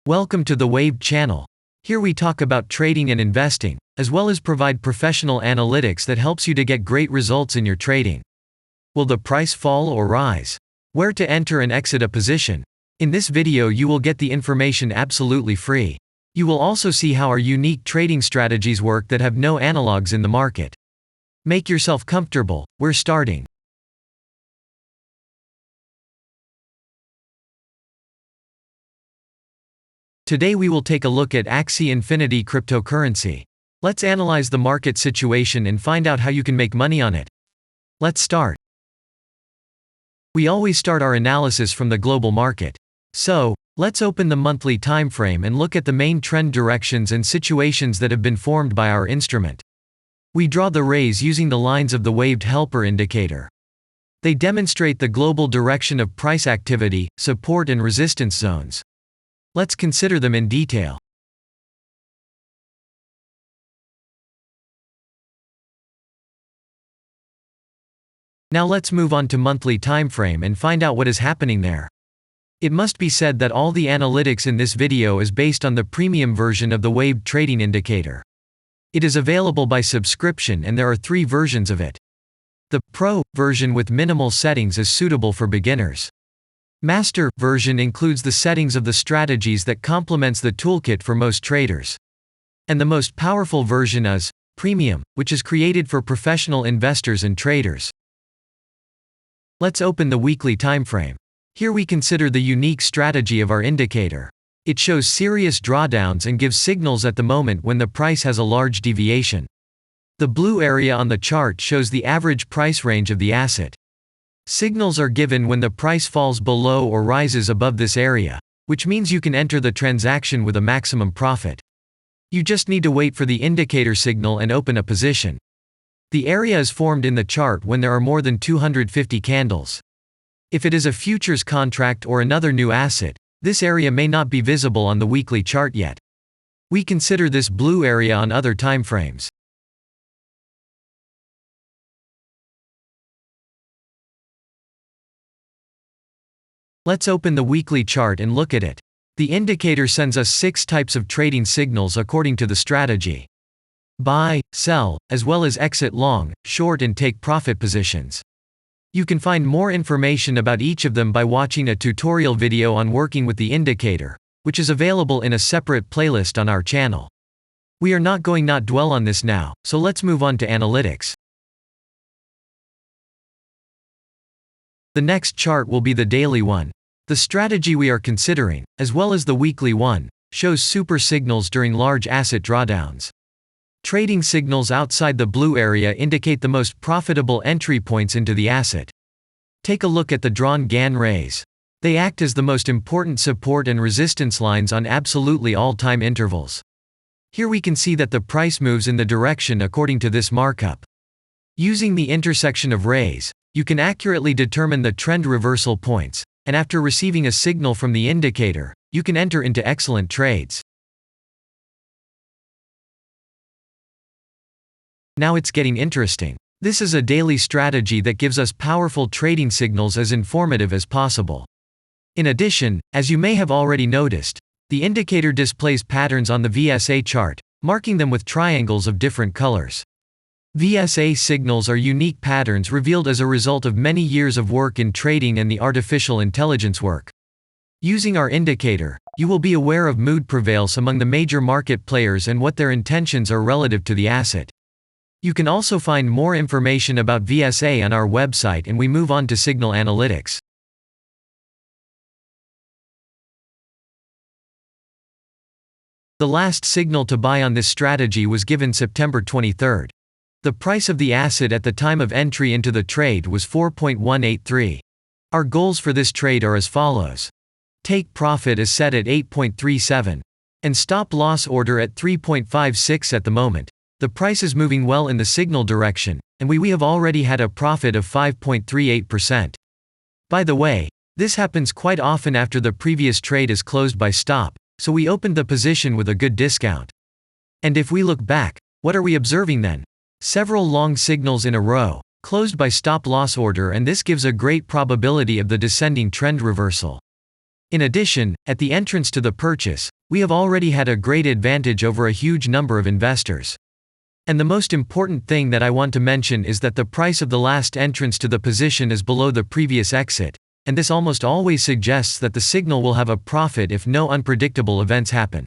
Welcome to the Waved channel. Here we talk about trading and investing, as well as provide professional analytics that helps you to get great results in your trading. Will the price fall or rise? Where to enter and exit a position? In this video you will get the information absolutely free. You will also see how our unique trading strategies work that have no analogs in the market. Make yourself comfortable, we're starting. Today we will take a look at Axie Infinity cryptocurrency. Let's analyze the market situation and find out how you can make money on it. Let's start. We always start our analysis from the global market. So, let's open the monthly time frame and look at the main trend directions and situations that have been formed by our instrument. We draw the rays using the lines of the waved helper indicator. They demonstrate the global direction of price activity, support and resistance zones. Let's consider them in detail. Now let's move on to monthly time frame and find out what is happening there. It must be said that all the analytics in this video is based on the premium version of the waved trading indicator. It is available by subscription and there are 3 versions of it. The Pro version with minimal settings is suitable for beginners. Master version includes the settings of the strategies that complements the toolkit for most traders. And the most powerful version is Premium, which is created for professional investors and traders. Let's open the weekly time frame. Here we consider the unique strategy of our indicator. It shows serious drawdowns and gives signals at the moment when the price has a large deviation. The blue area on the chart shows the average price range of the asset. Signals are given when the price falls below or rises above this area, which means you can enter the transaction with a maximum profit. You just need to wait for the indicator signal and open a position. The area is formed in the chart when there are more than 250 candles. If it is a futures contract or another new asset, this area may not be visible on the weekly chart yet. We consider this blue area on other timeframes. Let's open the weekly chart and look at it. The indicator sends us 6 types of trading signals according to the strategy. Buy, sell, as well as exit long, short and take profit positions. You can find more information about each of them by watching a tutorial video on working with the indicator, which is available in a separate playlist on our channel. We are not going to dwell on this now, so let's move on to analytics. The next chart will be the daily one. The strategy we are considering, as well as the weekly one, shows super signals during large asset drawdowns. Trading signals outside the blue area indicate the most profitable entry points into the asset. Take a look at the drawn Gann rays. They act as the most important support and resistance lines on absolutely all time intervals. Here we can see that the price moves in the direction according to this markup. Using the intersection of rays, you can accurately determine the trend reversal points, and after receiving a signal from the indicator, you can enter into excellent trades. Now it's getting interesting. This is a daily strategy that gives us powerful trading signals as informative as possible. In addition, as you may have already noticed, the indicator displays patterns on the VSA chart, marking them with triangles of different colors. VSA signals are unique patterns revealed as a result of many years of work in trading and the artificial intelligence work. Using our indicator, you will be aware of mood prevails among the major market players and what their intentions are relative to the asset. You can also find more information about VSA on our website, and we move on to signal analytics. The last signal to buy on this strategy was given September 23rd. The price of the asset at the time of entry into the trade was 4.183. Our goals for this trade are as follows. Take profit is set at 8.37. And stop loss order at 3.56 at the moment. The price is moving well in the signal direction, and we have already had a profit of 5.38%. By the way, this happens quite often after the previous trade is closed by stop, so we opened the position with a good discount. And if we look back, what are we observing then? Several long signals in a row, closed by stop loss order, and this gives a great probability of the descending trend reversal. In addition, at the entrance to the purchase, we have already had a great advantage over a huge number of investors. And the most important thing that I want to mention is that the price of the last entrance to the position is below the previous exit, and this almost always suggests that the signal will have a profit if no unpredictable events happen.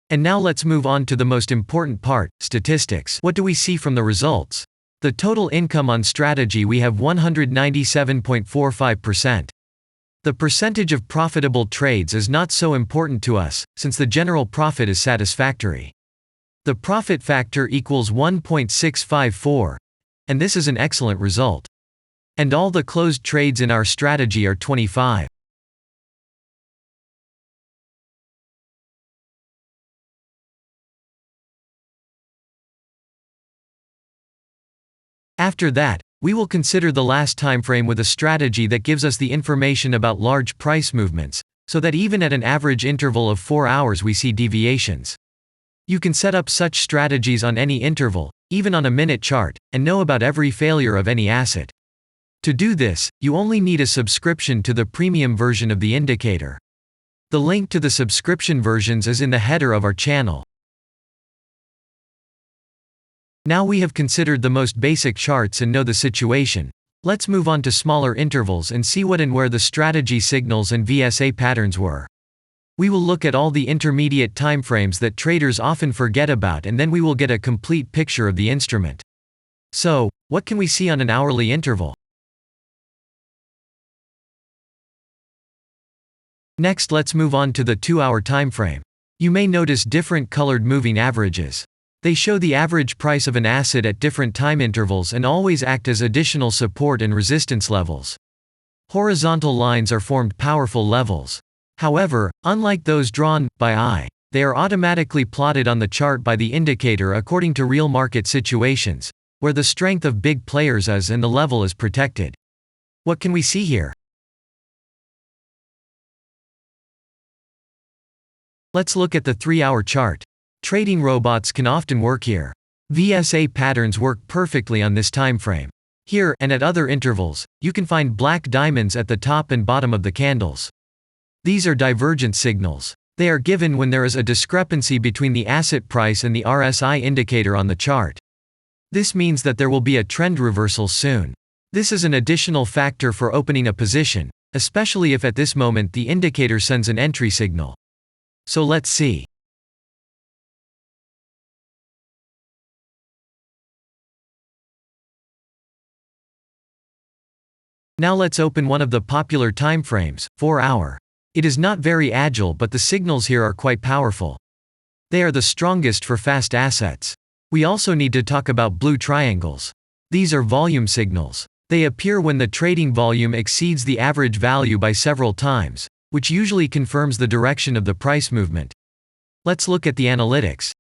And now let's move on to the most important part, statistics. What do we see from the results? The total income on strategy, we have 197.45%. The percentage of profitable trades is not so important to us, since the general profit is satisfactory. The profit factor equals 1.654, and this is an excellent result. And all the closed trades in our strategy are 25. After that, we will consider the last time frame with a strategy that gives us the information about large price movements, so that even at an average interval of 4 hours we see deviations. You can set up such strategies on any interval, even on a minute chart, and know about every failure of any asset. To do this, you only need a subscription to the premium version of the indicator. The link to the subscription versions is in the header of our channel. Now we have considered the most basic charts and know the situation. Let's move on to smaller intervals and see what and where the strategy signals and VSA patterns were. We will look at all the intermediate timeframes that traders often forget about, and then we will get a complete picture of the instrument. So, what can we see on an hourly interval? Next, let's move on to the 2-hour timeframe. You may notice different colored moving averages. They show the average price of an asset at different time intervals and always act as additional support and resistance levels. Horizontal lines are formed powerful levels. However, unlike those drawn by eye, they are automatically plotted on the chart by the indicator according to real market situations, where the strength of big players is and the level is protected. What can we see here? Let's look at the 3-hour chart. Trading robots can often work here. VSA patterns work perfectly on this time frame. Here, and at other intervals, you can find black diamonds at the top and bottom of the candles. These are divergent signals. They are given when there is a discrepancy between the asset price and the RSI indicator on the chart. This means that there will be a trend reversal soon. This is an additional factor for opening a position, especially if at this moment the indicator sends an entry signal. So let's see. Now let's open one of the popular timeframes, 4-hour. It is not very agile, but the signals here are quite powerful. They are the strongest for fast assets. We also need to talk about blue triangles. These are volume signals. They appear when the trading volume exceeds the average value by several times, which usually confirms the direction of the price movement. Let's look at the analytics.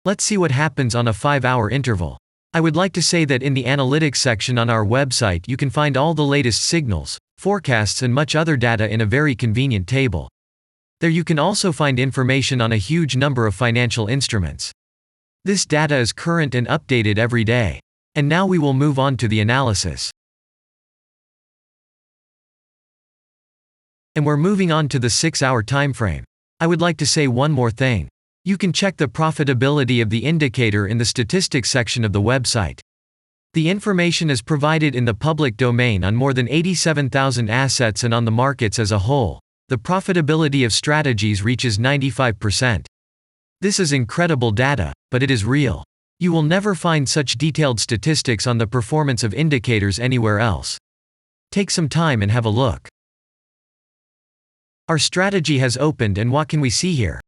Let's see what happens on a 5-hour interval. I would like to say that in the analytics section on our website you can find all the latest signals, forecasts and much other data in a very convenient table. There you can also find information on a huge number of financial instruments. This data is current and updated every day. And now we will move on to the analysis. And we're moving on to the 6-hour timeframe. I would like to say one more thing. You can check the profitability of the indicator in the statistics section of the website. The information is provided in the public domain on more than 87,000 assets, and on the markets as a whole, the profitability of strategies reaches 95%. This is incredible data, but it is real. You will never find such detailed statistics on the performance of indicators anywhere else. Take some time and have a look. Our strategy has opened, and what can we see here?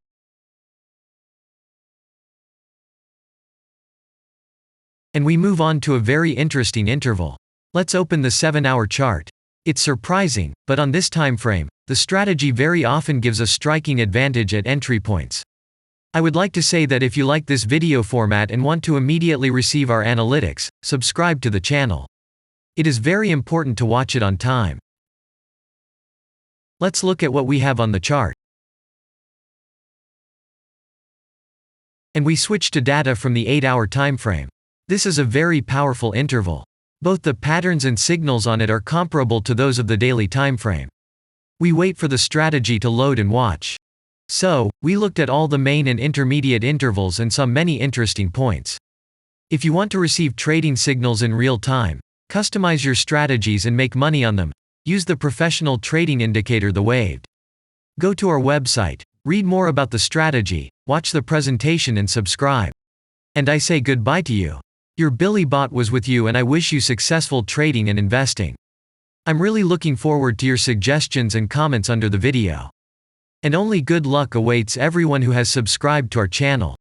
And we move on to a very interesting interval. Let's open the 7-hour chart. It's surprising, but on this time frame, the strategy very often gives a striking advantage at entry points. I would like to say that if you like this video format and want to immediately receive our analytics, subscribe to the channel. It is very important to watch it on time. Let's look at what we have on the chart. And we switch to data from the 8-hour time frame. This is a very powerful interval. Both the patterns and signals on it are comparable to those of the daily timeframe. We wait for the strategy to load and watch. So, we looked at all the main and intermediate intervals and saw many interesting points. If you want to receive trading signals in real time, customize your strategies and make money on them, use the professional trading indicator the Waved. Go to our website, read more about the strategy, watch the presentation and subscribe. And I say goodbye to you. Your Billy Bot was with you and I wish you successful trading and investing. I'm really looking forward to your suggestions and comments under the video. And only good luck awaits everyone who has subscribed to our channel.